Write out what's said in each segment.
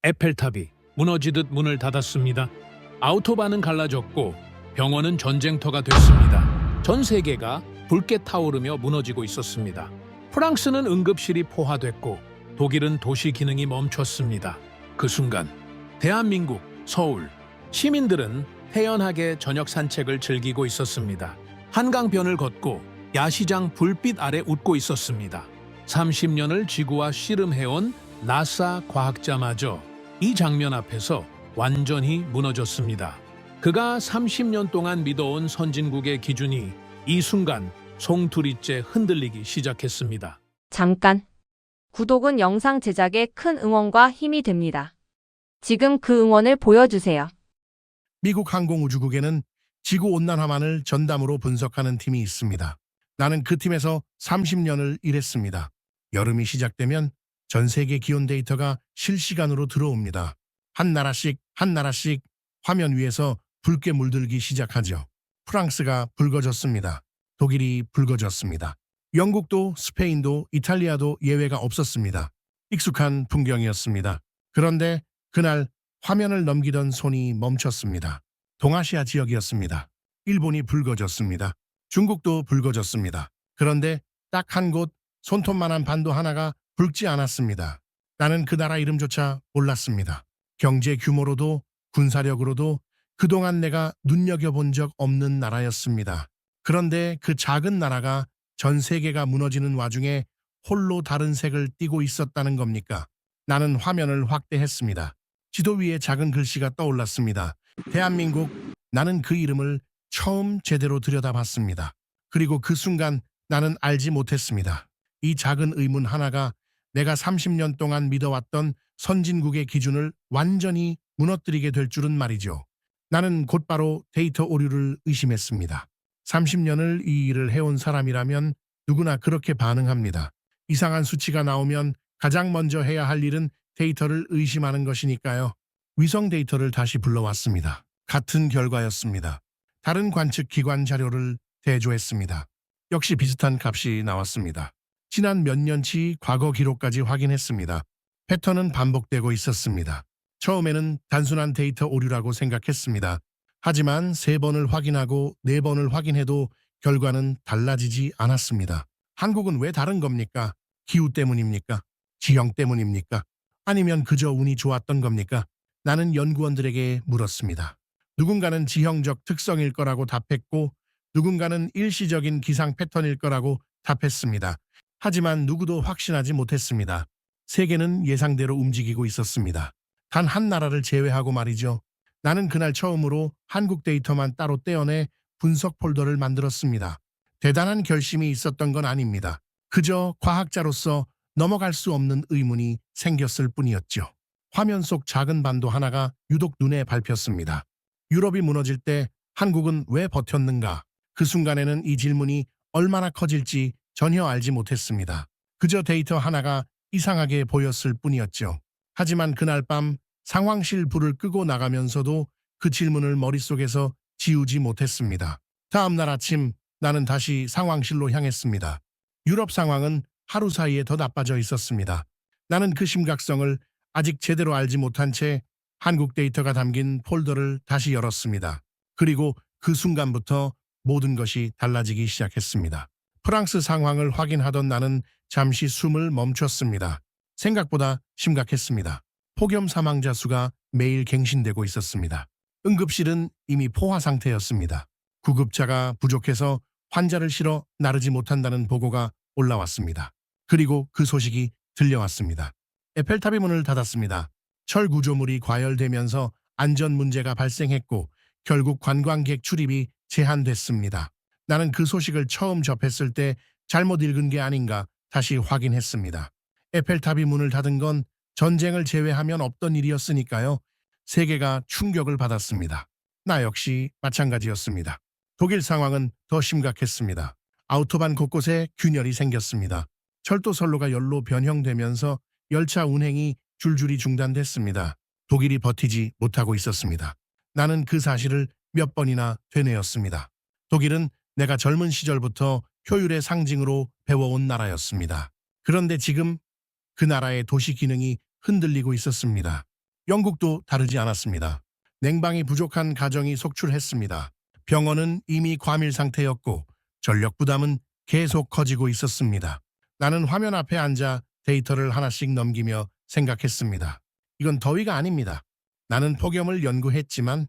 에펠탑이 무너지듯 문을 닫았습니다. 아우토반은 갈라졌고 병원은 전쟁터가 됐습니다. 전 세계가 붉게 타오르며 무너지고 있었습니다. 프랑스는 응급실이 포화됐고 독일은 도시 기능이 멈췄습니다. 그 순간 대한민국, 서울, 시민들은 태연하게 저녁 산책을 즐기고 있었습니다. 한강변을 걷고 야시장 불빛 아래 웃고 있었습니다. 30년을 지구와 씨름해온 나사 과학자마저 이 장면 앞에서 완전히 무너졌습니다. 그가 30년 동안 믿어온 선진국의 기준이 이 순간 송두리째 흔들리기 시작했습니다. 잠깐. 구독은 영상 제작에 큰 응원과 힘이 됩니다. 지금 그 응원을 보여주세요. 미국 항공우주국에는 지구온난화만을 전담으로 분석하는 팀이 있습니다. 나는 그 팀에서 30년을 일했습니다. 여름이 시작되면 전 세계 기온 데이터가 실시간으로 들어옵니다. 한 나라씩 화면 위에서 붉게 물들기 시작하죠. 프랑스가 붉어졌습니다. 독일이 붉어졌습니다. 영국도 스페인도 이탈리아도 예외가 없었습니다. 익숙한 풍경이었습니다. 그런데 그날 화면을 넘기던 손이 멈췄습니다. 동아시아 지역이었습니다. 일본이 붉어졌습니다. 중국도 붉어졌습니다. 그런데 딱 한 곳 손톱만한 반도 하나가 붉지 않았습니다. 나는 그 나라 이름조차 몰랐습니다. 경제 규모로도 군사력으로도 그동안 내가 눈여겨본 적 없는 나라였습니다. 그런데 그 작은 나라가 전 세계가 무너지는 와중에 홀로 다른 색을 띠고 있었다는 겁니까? 나는 화면을 확대했습니다. 지도 위에 작은 글씨가 떠올랐습니다. 대한민국. 나는 그 이름을 처음 제대로 들여다봤습니다. 그리고 그 순간 나는 알지 못했습니다. 이 작은 의문 하나가 내가 30년 동안 믿어왔던 선진국의 기준을 완전히 무너뜨리게 될 줄은 말이죠. 나는 곧바로 데이터 오류를 의심했습니다. 30년을 이 일을 해온 사람이라면 누구나 그렇게 반응합니다. 이상한 수치가 나오면 가장 먼저 해야 할 일은 데이터를 의심하는 것이니까요. 위성 데이터를 다시 불러왔습니다. 같은 결과였습니다. 다른 관측 기관 자료를 대조했습니다. 역시 비슷한 값이 나왔습니다. 지난 몇 년치 과거 기록까지 확인했습니다. 패턴은 반복되고 있었습니다. 처음에는 단순한 데이터 오류라고 생각했습니다. 하지만 3번을 확인하고 4번을 확인해도 결과는 달라지지 않았습니다. 한국은 왜 다른 겁니까? 기후 때문입니까? 지형 때문입니까? 아니면 그저 운이 좋았던 겁니까? 나는 연구원들에게 물었습니다. 누군가는 지형적 특성일 거라고 답했고 누군가는 일시적인 기상 패턴일 거라고 답했습니다. 하지만 누구도 확신하지 못했습니다. 세계는 예상대로 움직이고 있었습니다. 단 한 나라를 제외하고 말이죠. 나는 그날 처음으로 한국 데이터만 따로 떼어내 분석 폴더를 만들었습니다. 대단한 결심이 있었던 건 아닙니다. 그저 과학자로서 넘어갈 수 없는 의문이 생겼을 뿐이었죠. 화면 속 작은 반도 하나가 유독 눈에 밟혔습니다. 유럽이 무너질 때 한국은 왜 버텼는가? 그 순간에는 이 질문이 얼마나 커질지 전혀 알지 못했습니다. 그저 데이터 하나가 이상하게 보였을 뿐이었죠. 하지만 그날 밤 상황실 불을 끄고 나가면서도 그 질문을 머릿속에서 지우지 못했습니다. 다음 날 아침 나는 다시 상황실로 향했습니다. 유럽 상황은 하루 사이에 더 나빠져 있었습니다. 나는 그 심각성을 아직 제대로 알지 못한 채 한국 데이터가 담긴 폴더를 다시 열었습니다. 그리고 그 순간부터 모든 것이 달라지기 시작했습니다. 프랑스 상황을 확인하던 나는 잠시 숨을 멈췄습니다. 생각보다 심각했습니다. 폭염 사망자 수가 매일 갱신되고 있었습니다. 응급실은 이미 포화 상태였습니다. 구급차가 부족해서 환자를 실어 나르지 못한다는 보고가 올라왔습니다. 그리고 그 소식이 들려왔습니다. 에펠탑이 문을 닫았습니다. 철 구조물이 과열되면서 안전 문제가 발생했고 결국 관광객 출입이 제한됐습니다. 나는 그 소식을 처음 접했을 때 잘못 읽은 게 아닌가 다시 확인했습니다. 에펠탑이 문을 닫은 건 전쟁을 제외하면 없던 일이었으니까요. 세계가 충격을 받았습니다. 나 역시 마찬가지였습니다. 독일 상황은 더 심각했습니다. 아우토반 곳곳에 균열이 생겼습니다. 철도 선로가 열로 변형되면서 열차 운행이 줄줄이 중단됐습니다. 독일이 버티지 못하고 있었습니다. 나는 그 사실을 몇 번이나 되뇌었습니다. 독일은 내가 젊은 시절부터 효율의 상징으로 배워온 나라였습니다. 그런데 지금 그 나라의 도시 기능이 흔들리고 있었습니다. 영국도 다르지 않았습니다. 냉방이 부족한 가정이 속출했습니다. 병원은 이미 과밀 상태였고 전력 부담은 계속 커지고 있었습니다. 나는 화면 앞에 앉아 데이터를 하나씩 넘기며 생각했습니다. 이건 더위가 아닙니다. 나는 폭염을 연구했지만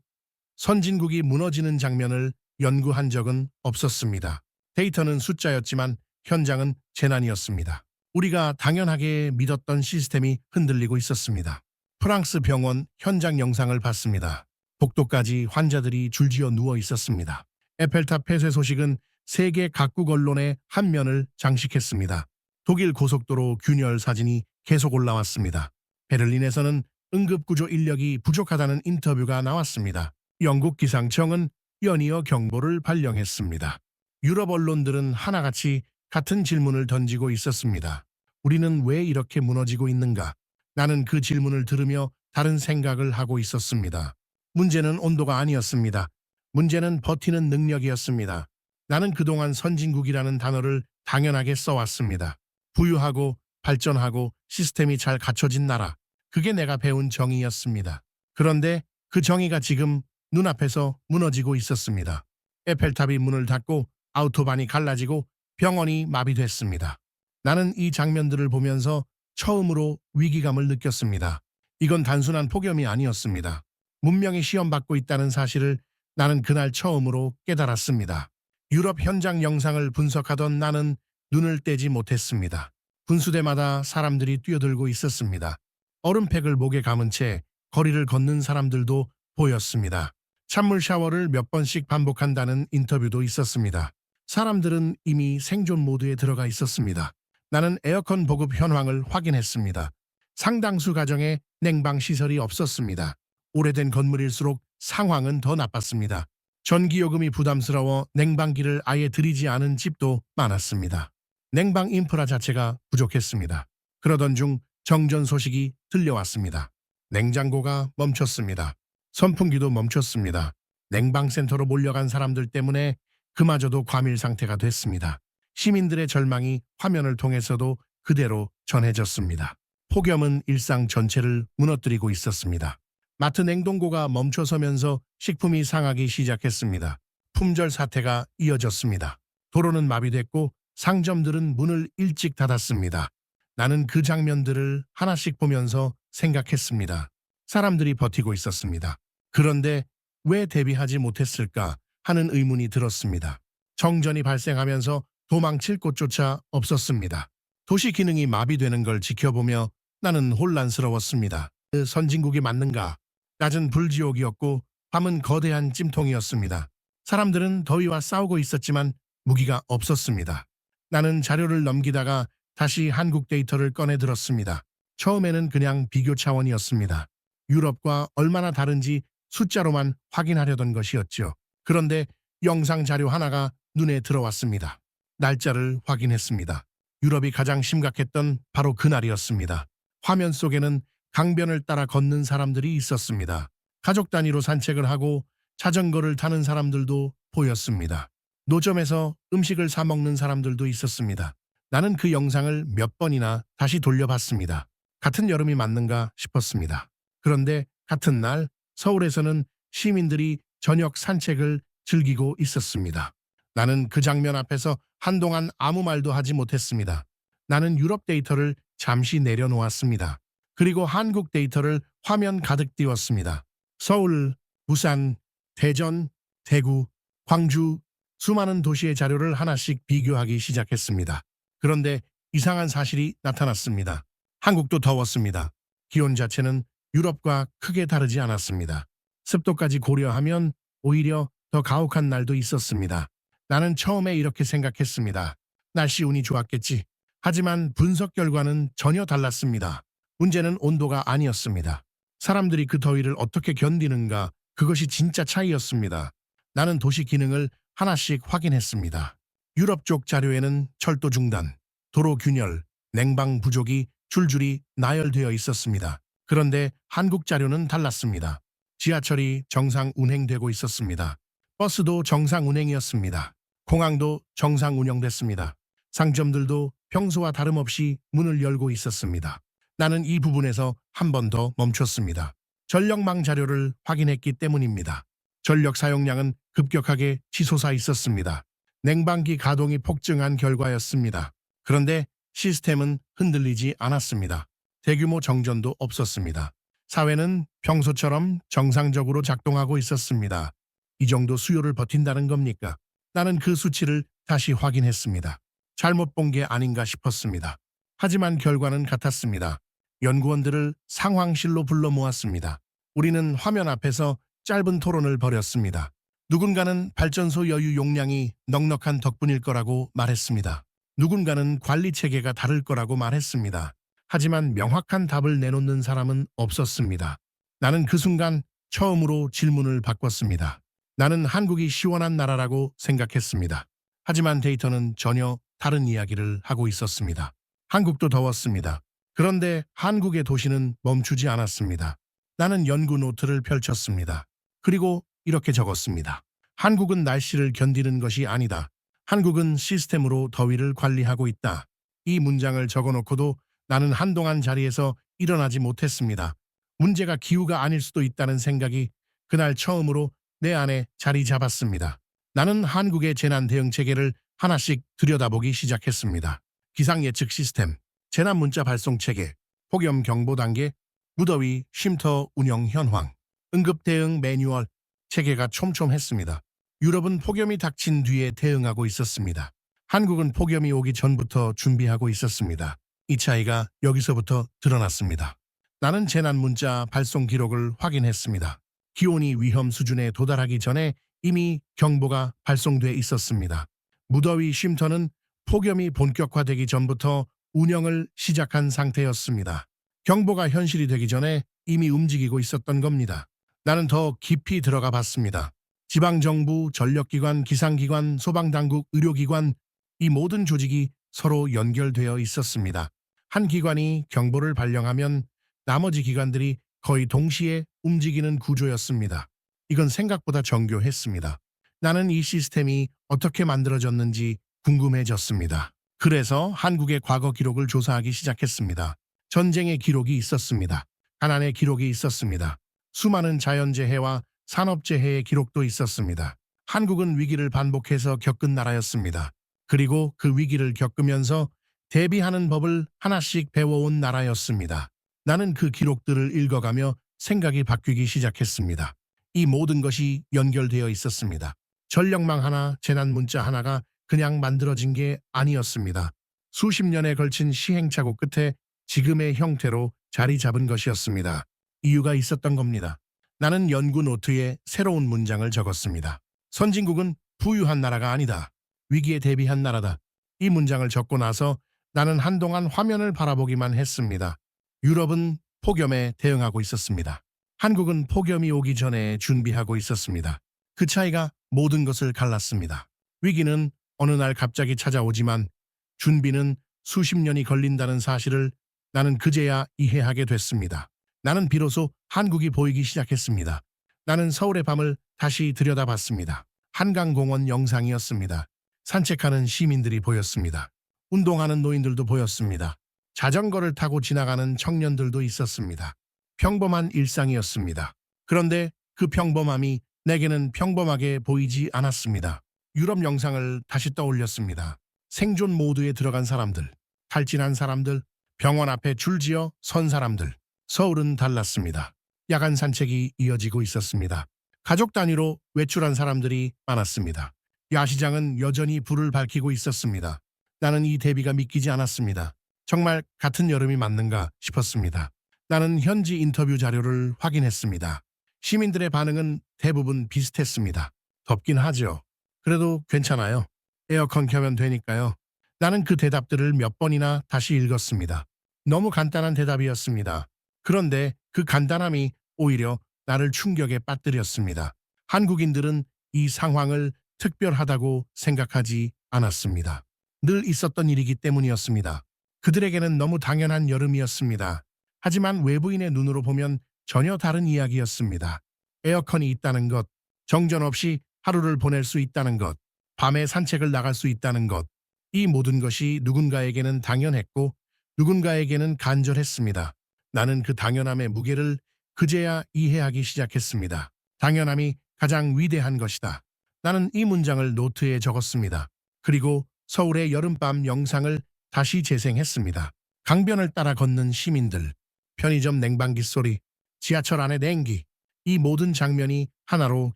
선진국이 무너지는 장면을 연구한 적은 없었습니다. 데이터는 숫자였지만 현장은 재난이었습니다. 우리가 당연하게 믿었던 시스템이 흔들리고 있었습니다. 프랑스 병원 현장 영상을 봤습니다. 복도까지 환자들이 줄지어 누워 있었습니다. 에펠탑 폐쇄 소식은 세계 각국 언론의 한 면을 장식했습니다. 독일 고속도로 균열 사진이 계속 올라왔습니다. 베를린에서는 응급구조 인력이 부족하다는 인터뷰가 나왔습니다. 영국 기상청은 연이어 경보를 발령했습니다. 유럽 언론들은 하나같이 같은 질문을 던지고 있었습니다. 우리는 왜 이렇게 무너지고 있는가? 나는 그 질문을 들으며 다른 생각을 하고 있었습니다. 문제는 온도가 아니었습니다. 문제는 버티는 능력이었습니다. 나는 그동안 선진국이라는 단어를 당연하게 써왔습니다. 부유하고 발전하고 시스템이 잘 갖춰진 나라. 그게 내가 배운 정의였습니다. 그런데 그 정의가 지금 눈앞에서 무너지고 있었습니다. 에펠탑이 문을 닫고 아우토반이 갈라지고 병원이 마비됐습니다. 나는 이 장면들을 보면서 처음으로 위기감을 느꼈습니다. 이건 단순한 폭염이 아니었습니다. 문명이 시험받고 있다는 사실을 나는 그날 처음으로 깨달았습니다. 유럽 현장 영상을 분석하던 나는 눈을 떼지 못했습니다. 분수대마다 사람들이 뛰어들고 있었습니다. 얼음팩을 목에 감은 채 거리를 걷는 사람들도 보였습니다. 찬물 샤워를 몇 번씩 반복한다는 인터뷰도 있었습니다. 사람들은 이미 생존 모드에 들어가 있었습니다. 나는 에어컨 보급 현황을 확인했습니다. 상당수 가정에 냉방 시설이 없었습니다. 오래된 건물일수록 상황은 더 나빴습니다. 전기요금이 부담스러워 냉방기를 아예 들이지 않은 집도 많았습니다. 냉방 인프라 자체가 부족했습니다. 그러던 중 정전 소식이 들려왔습니다. 냉장고가 멈췄습니다. 선풍기도 멈췄습니다. 냉방센터로 몰려간 사람들 때문에 그마저도 과밀 상태가 됐습니다. 시민들의 절망이 화면을 통해서도 그대로 전해졌습니다. 폭염은 일상 전체를 무너뜨리고 있었습니다. 마트 냉동고가 멈춰서면서 식품이 상하기 시작했습니다. 품절 사태가 이어졌습니다. 도로는 마비됐고 상점들은 문을 일찍 닫았습니다. 나는 그 장면들을 하나씩 보면서 생각했습니다. 사람들이 버티고 있었습니다. 그런데 왜 대비하지 못했을까 하는 의문이 들었습니다. 정전이 발생하면서 도망칠 곳조차 없었습니다. 도시 기능이 마비되는 걸 지켜보며 나는 혼란스러웠습니다. 그 선진국이 맞는가? 낮은 불지옥이었고 밤은 거대한 찜통이었습니다. 사람들은 더위와 싸우고 있었지만 무기가 없었습니다. 나는 자료를 넘기다가 다시 한국 데이터를 꺼내 들었습니다. 처음에는 그냥 비교 차원이었습니다. 유럽과 얼마나 다른지 숫자로만 확인하려던 것이었죠. 그런데 영상 자료 하나가 눈에 들어왔습니다. 날짜를 확인했습니다. 유럽이 가장 심각했던 바로 그날이었습니다. 화면 속에는 강변을 따라 걷는 사람들이 있었습니다. 가족 단위로 산책을 하고 자전거를 타는 사람들도 보였습니다. 노점에서 음식을 사 먹는 사람들도 있었습니다. 나는 그 영상을 몇 번이나 다시 돌려봤습니다. 같은 여름이 맞는가 싶었습니다. 그런데 같은 날 서울에서는 시민들이 저녁 산책을 즐기고 있었습니다. 나는 그 장면 앞에서 한동안 아무 말도 하지 못했습니다. 나는 유럽 데이터를 잠시 내려놓았습니다. 그리고 한국 데이터를 화면 가득 띄웠습니다. 서울, 부산, 대전, 대구, 광주, 수많은 도시의 자료를 하나씩 비교하기 시작했습니다. 그런데 이상한 사실이 나타났습니다. 한국도 더웠습니다. 기온 자체는 유럽과 크게 다르지 않았습니다. 습도까지 고려하면 오히려 더 가혹한 날도 있었습니다. 나는 처음에 이렇게 생각했습니다. 날씨 운이 좋았겠지. 하지만 분석 결과는 전혀 달랐습니다. 문제는 온도가 아니었습니다. 사람들이 그 더위를 어떻게 견디는가, 그것이 진짜 차이였습니다. 나는 도시 기능을 하나씩 확인했습니다. 유럽 쪽 자료에는 철도 중단, 도로 균열, 냉방 부족이 줄줄이 나열되어 있었습니다. 그런데 한국 자료는 달랐습니다. 지하철이 정상 운행되고 있었습니다. 버스도 정상 운행이었습니다. 공항도 정상 운영됐습니다. 상점들도 평소와 다름없이 문을 열고 있었습니다. 나는 이 부분에서 한 번 더 멈췄습니다. 전력망 자료를 확인했기 때문입니다. 전력 사용량은 급격하게 치솟아 있었습니다. 냉방기 가동이 폭증한 결과였습니다. 그런데 시스템은 흔들리지 않았습니다. 대규모 정전도 없었습니다. 사회는 평소처럼 정상적으로 작동하고 있었습니다. 이 정도 수요를 버틴다는 겁니까? 나는 그 수치를 다시 확인했습니다. 잘못 본 게 아닌가 싶었습니다. 하지만 결과는 같았습니다. 연구원들을 상황실로 불러 모았습니다. 우리는 화면 앞에서 짧은 토론을 벌였습니다. 누군가는 발전소 여유 용량이 넉넉한 덕분일 거라고 말했습니다. 누군가는 관리 체계가 다를 거라고 말했습니다. 하지만 명확한 답을 내놓는 사람은 없었습니다. 나는 그 순간 처음으로 질문을 바꿨습니다. 나는 한국이 시원한 나라라고 생각했습니다. 하지만 데이터는 전혀 다른 이야기를 하고 있었습니다. 한국도 더웠습니다. 그런데 한국의 도시는 멈추지 않았습니다. 나는 연구 노트를 펼쳤습니다. 그리고 이렇게 적었습니다. 한국은 날씨를 견디는 것이 아니다. 한국은 시스템으로 더위를 관리하고 있다. 이 문장을 적어놓고도 나는 한동안 자리에서 일어나지 못했습니다. 문제가 기후가 아닐 수도 있다는 생각이 그날 처음으로 내 안에 자리 잡았습니다. 나는 한국의 재난 대응 체계를 하나씩 들여다보기 시작했습니다. 기상 예측 시스템, 재난 문자 발송 체계, 폭염 경보 단계, 무더위 쉼터 운영 현황, 응급 대응 매뉴얼 체계가 촘촘했습니다. 유럽은 폭염이 닥친 뒤에 대응하고 있었습니다. 한국은 폭염이 오기 전부터 준비하고 있었습니다. 이 차이가 여기서부터 드러났습니다. 나는 재난 문자 발송 기록을 확인했습니다. 기온이 위험 수준에 도달하기 전에 이미 경보가 발송돼 있었습니다. 무더위 쉼터는 폭염이 본격화되기 전부터 운영을 시작한 상태였습니다. 경보가 현실이 되기 전에 이미 움직이고 있었던 겁니다. 나는 더 깊이 들어가 봤습니다. 지방정부, 전력기관, 기상기관, 소방당국, 의료기관, 이 모든 조직이 서로 연결되어 있었습니다. 한 기관이 경보를 발령하면 나머지 기관들이 거의 동시에 움직이는 구조였습니다. 이건 생각보다 정교했습니다. 나는 이 시스템이 어떻게 만들어졌는지 궁금해졌습니다. 그래서 한국의 과거 기록을 조사하기 시작했습니다. 전쟁의 기록이 있었습니다. 가난의 기록이 있었습니다. 수많은 자연재해와 산업재해의 기록도 있었습니다. 한국은 위기를 반복해서 겪은 나라였습니다. 그리고 그 위기를 겪으면서 대비하는 법을 하나씩 배워온 나라였습니다. 나는 그 기록들을 읽어가며 생각이 바뀌기 시작했습니다. 이 모든 것이 연결되어 있었습니다. 전력망 하나, 재난 문자 하나가 그냥 만들어진 게 아니었습니다. 수십 년에 걸친 시행착오 끝에 지금의 형태로 자리 잡은 것이었습니다. 이유가 있었던 겁니다. 나는 연구 노트에 새로운 문장을 적었습니다. 선진국은 부유한 나라가 아니다. 위기에 대비한 나라다. 이 문장을 적고 나서 나는 한동안 화면을 바라보기만 했습니다. 유럽은 폭염에 대응하고 있었습니다. 한국은 폭염이 오기 전에 준비하고 있었습니다. 그 차이가 모든 것을 갈랐습니다. 위기는 어느 날 갑자기 찾아오지만 준비는 수십 년이 걸린다는 사실을 나는 그제야 이해하게 됐습니다. 나는 비로소 한국이 보이기 시작했습니다. 나는 서울의 밤을 다시 들여다봤습니다. 한강공원 영상이었습니다. 산책하는 시민들이 보였습니다. 운동하는 노인들도 보였습니다. 자전거를 타고 지나가는 청년들도 있었습니다. 평범한 일상이었습니다. 그런데 그 평범함이 내게는 평범하게 보이지 않았습니다. 유럽 영상을 다시 떠올렸습니다. 생존 모드에 들어간 사람들, 탈진한 사람들, 병원 앞에 줄지어 선 사람들. 서울은 달랐습니다. 야간 산책이 이어지고 있었습니다. 가족 단위로 외출한 사람들이 많았습니다. 야시장은 여전히 불을 밝히고 있었습니다. 나는 이 대비가 믿기지 않았습니다. 정말 같은 여름이 맞는가 싶었습니다. 나는 현지 인터뷰 자료를 확인했습니다. 시민들의 반응은 대부분 비슷했습니다. 덥긴 하죠. 그래도 괜찮아요. 에어컨 켜면 되니까요. 나는 그 대답들을 몇 번이나 다시 읽었습니다. 너무 간단한 대답이었습니다. 그런데 그 간단함이 오히려 나를 충격에 빠뜨렸습니다. 한국인들은 이 상황을 특별하다고 생각하지 않았습니다. 늘 있었던 일이기 때문이었습니다. 그들에게는 너무 당연한 여름이었습니다. 하지만 외부인의 눈으로 보면 전혀 다른 이야기였습니다. 에어컨이 있다는 것, 정전 없이 하루를 보낼 수 있다는 것, 밤에 산책을 나갈 수 있다는 것, 이 모든 것이 누군가에게는 당연했고 누군가에게는 간절했습니다. 나는 그 당연함의 무게를 그제야 이해하기 시작했습니다. 당연함이 가장 위대한 것이다. 나는 이 문장을 노트에 적었습니다. 그리고 서울의 여름밤 영상을 다시 재생했습니다. 강변을 따라 걷는 시민들, 편의점 냉방기 소리, 지하철 안의 냉기, 이 모든 장면이 하나로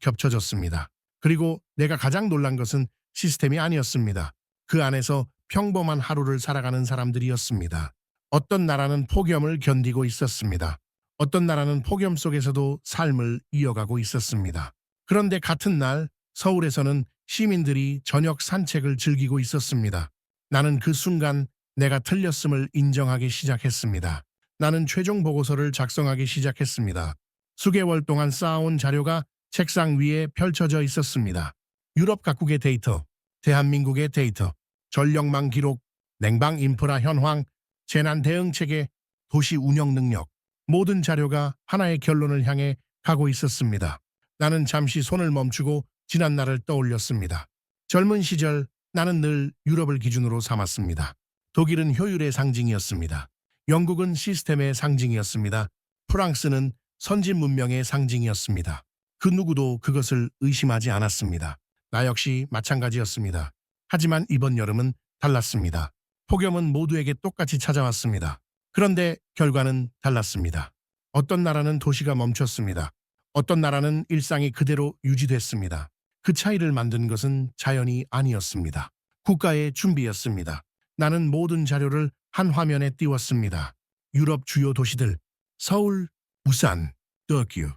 겹쳐졌습니다. 그리고 내가 가장 놀란 것은 시스템이 아니었습니다. 그 안에서 평범한 하루를 살아가는 사람들이었습니다. 어떤 나라는 폭염을 견디고 있었습니다. 어떤 나라는 폭염 속에서도 삶을 이어가고 있었습니다. 그런데 같은 날 서울에서는 시민들이 저녁 산책을 즐기고 있었습니다. 나는 그 순간 내가 틀렸음을 인정하기 시작했습니다. 나는 최종 보고서를 작성하기 시작했습니다. 수개월 동안 쌓아온 자료가 책상 위에 펼쳐져 있었습니다. 유럽 각국의 데이터, 대한민국의 데이터, 전력망 기록, 냉방 인프라 현황, 재난 대응 체계, 도시 운영 능력, 모든 자료가 하나의 결론을 향해 가고 있었습니다. 나는 잠시 손을 멈추고 지난 날을 떠올렸습니다. 젊은 시절 나는 늘 유럽을 기준으로 삼았습니다. 독일은 효율의 상징이었습니다. 영국은 시스템의 상징이었습니다. 프랑스는 선진 문명의 상징이었습니다. 그 누구도 그것을 의심하지 않았습니다. 나 역시 마찬가지였습니다. 하지만 이번 여름은 달랐습니다. 폭염은 모두에게 똑같이 찾아왔습니다. 그런데 결과는 달랐습니다. 어떤 나라는 도시가 멈췄습니다. 어떤 나라는 일상이 그대로 유지됐습니다. 그 차이를 만든 것은 자연이 아니었습니다. 국가의 준비였습니다. 나는 모든 자료를 한 화면에 띄웠습니다. 유럽 주요 도시들, 서울, 부산, 도쿄,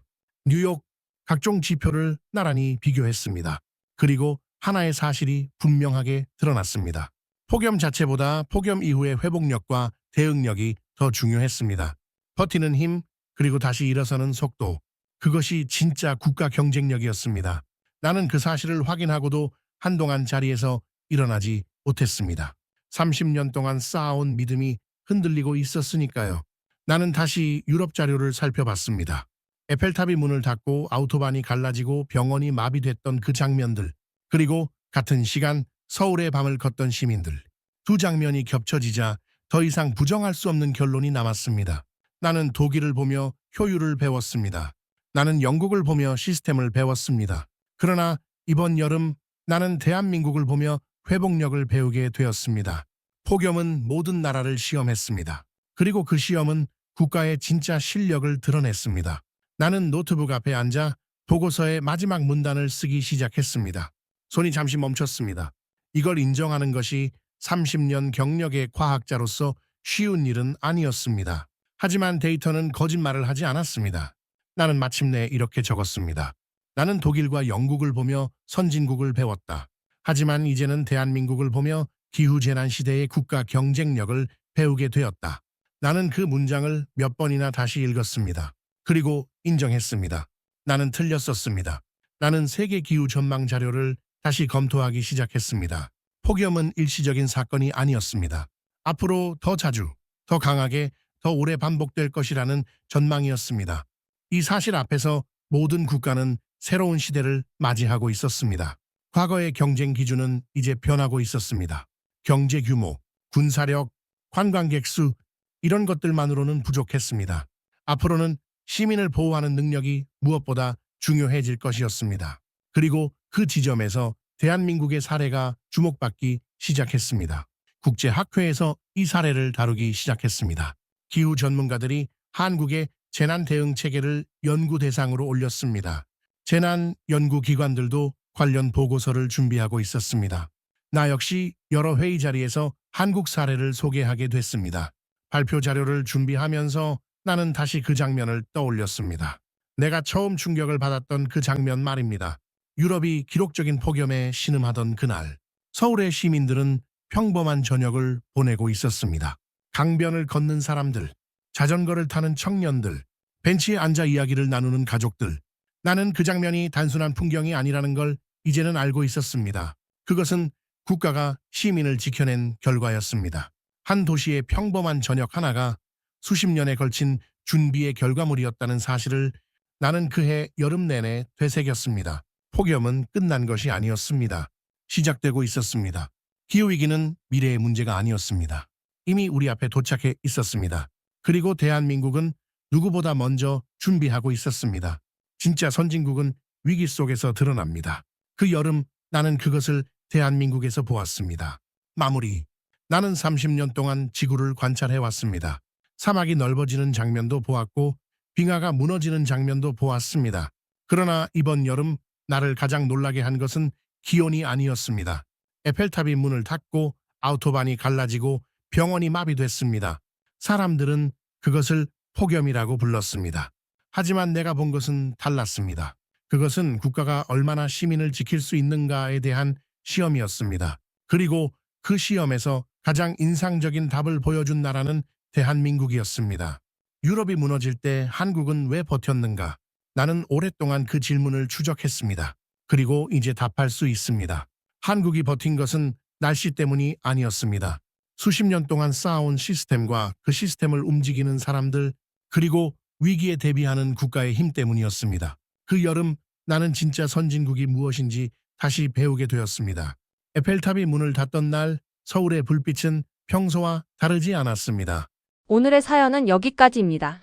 뉴욕, 각종 지표를 나란히 비교했습니다. 그리고 하나의 사실이 분명하게 드러났습니다. 폭염 자체보다 폭염 이후의 회복력과 대응력이 더 중요했습니다. 버티는 힘, 그리고 다시 일어서는 속도, 그것이 진짜 국가 경쟁력이었습니다. 나는 그 사실을 확인하고도 한동안 자리에서 일어나지 못했습니다. 30년 동안 쌓아온 믿음이 흔들리고 있었으니까요. 나는 다시 유럽 자료를 살펴봤습니다. 에펠탑이 문을 닫고 아우토반이 갈라지고 병원이 마비됐던 그 장면들, 그리고 같은 시간 서울의 밤을 걷던 시민들. 두 장면이 겹쳐지자 더 이상 부정할 수 없는 결론이 남았습니다. 나는 독일을 보며 효율을 배웠습니다. 나는 영국을 보며 시스템을 배웠습니다. 그러나 이번 여름 나는 대한민국을 보며 회복력을 배우게 되었습니다. 폭염은 모든 나라를 시험했습니다. 그리고 그 시험은 국가의 진짜 실력을 드러냈습니다. 나는 노트북 앞에 앉아 보고서의 마지막 문단을 쓰기 시작했습니다. 손이 잠시 멈췄습니다. 이걸 인정하는 것이 30년 경력의 과학자로서 쉬운 일은 아니었습니다. 하지만 데이터는 거짓말을 하지 않았습니다. 나는 마침내 이렇게 적었습니다. 나는 독일과 영국을 보며 선진국을 배웠다. 하지만 이제는 대한민국을 보며 기후재난 시대의 국가 경쟁력을 배우게 되었다. 나는 그 문장을 몇 번이나 다시 읽었습니다. 그리고 인정했습니다. 나는 틀렸었습니다. 나는 세계 기후 전망 자료를 다시 검토하기 시작했습니다. 폭염은 일시적인 사건이 아니었습니다. 앞으로 더 자주, 더 강하게, 더 오래 반복될 것이라는 전망이었습니다. 이 사실 앞에서 모든 국가는 새로운 시대를 맞이하고 있었습니다. 과거의 경쟁 기준은 이제 변하고 있었습니다. 경제 규모, 군사력, 관광객 수, 이런 것들만으로는 부족했습니다. 앞으로는 시민을 보호하는 능력이 무엇보다 중요해질 것이었습니다. 그리고 그 지점에서 대한민국의 사례가 주목받기 시작했습니다. 국제학회에서 이 사례를 다루기 시작했습니다. 기후 전문가들이 한국의 재난 대응 체계를 연구 대상으로 올렸습니다. 재난 연구 기관들도 관련 보고서를 준비하고 있었습니다. 나 역시 여러 회의 자리에서 한국 사례를 소개하게 됐습니다. 발표 자료를 준비하면서 나는 다시 그 장면을 떠올렸습니다. 내가 처음 충격을 받았던 그 장면 말입니다. 유럽이 기록적인 폭염에 신음하던 그날, 서울의 시민들은 평범한 저녁을 보내고 있었습니다. 강변을 걷는 사람들, 자전거를 타는 청년들, 벤치에 앉아 이야기를 나누는 가족들. 나는 그 장면이 단순한 풍경이 아니라는 걸 이제는 알고 있었습니다. 그것은 국가가 시민을 지켜낸 결과였습니다. 한 도시의 평범한 저녁 하나가 수십 년에 걸친 준비의 결과물이었다는 사실을 나는 그해 여름 내내 되새겼습니다. 폭염은 끝난 것이 아니었습니다. 시작되고 있었습니다. 기후위기는 미래의 문제가 아니었습니다. 이미 우리 앞에 도착해 있었습니다. 그리고 대한민국은 누구보다 먼저 준비하고 있었습니다. 진짜 선진국은 위기 속에서 드러납니다. 그 여름 나는 그것을 대한민국에서 보았습니다. 마무리. 나는 30년 동안 지구를 관찰해 왔습니다. 사막이 넓어지는 장면도 보았고 빙하가 무너지는 장면도 보았습니다. 그러나 이번 여름 나를 가장 놀라게 한 것은 기온이 아니었습니다. 에펠탑이 문을 닫고 아우토반이 갈라지고 병원이 마비됐습니다. 사람들은 그것을 폭염이라고 불렀습니다. 하지만 내가 본 것은 달랐습니다. 그것은 국가가 얼마나 시민을 지킬 수 있는가에 대한 시험이었습니다. 그리고 그 시험에서 가장 인상적인 답을 보여준 나라는 대한민국이었습니다. 유럽이 무너질 때 한국은 왜 버텼는가? 나는 오랫동안 그 질문을 추적했습니다. 그리고 이제 답할 수 있습니다. 한국이 버틴 것은 날씨 때문이 아니었습니다. 수십 년 동안 쌓아온 시스템과 그 시스템을 움직이는 사람들, 그리고 위기에 대비하는 국가의 힘 때문이었습니다. 그 여름 나는 진짜 선진국이 무엇인지 다시 배우게 되었습니다. 에펠탑이 문을 닫던 날 서울의 불빛은 평소와 다르지 않았습니다. 오늘의 사연은 여기까지입니다.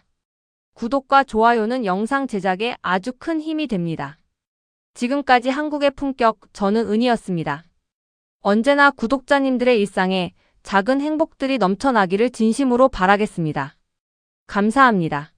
구독과 좋아요는 영상 제작에 아주 큰 힘이 됩니다. 지금까지 한국의 품격, 저는 은이었습니다. 언제나 구독자님들의 일상에 작은 행복들이 넘쳐나기를 진심으로 바라겠습니다. 감사합니다.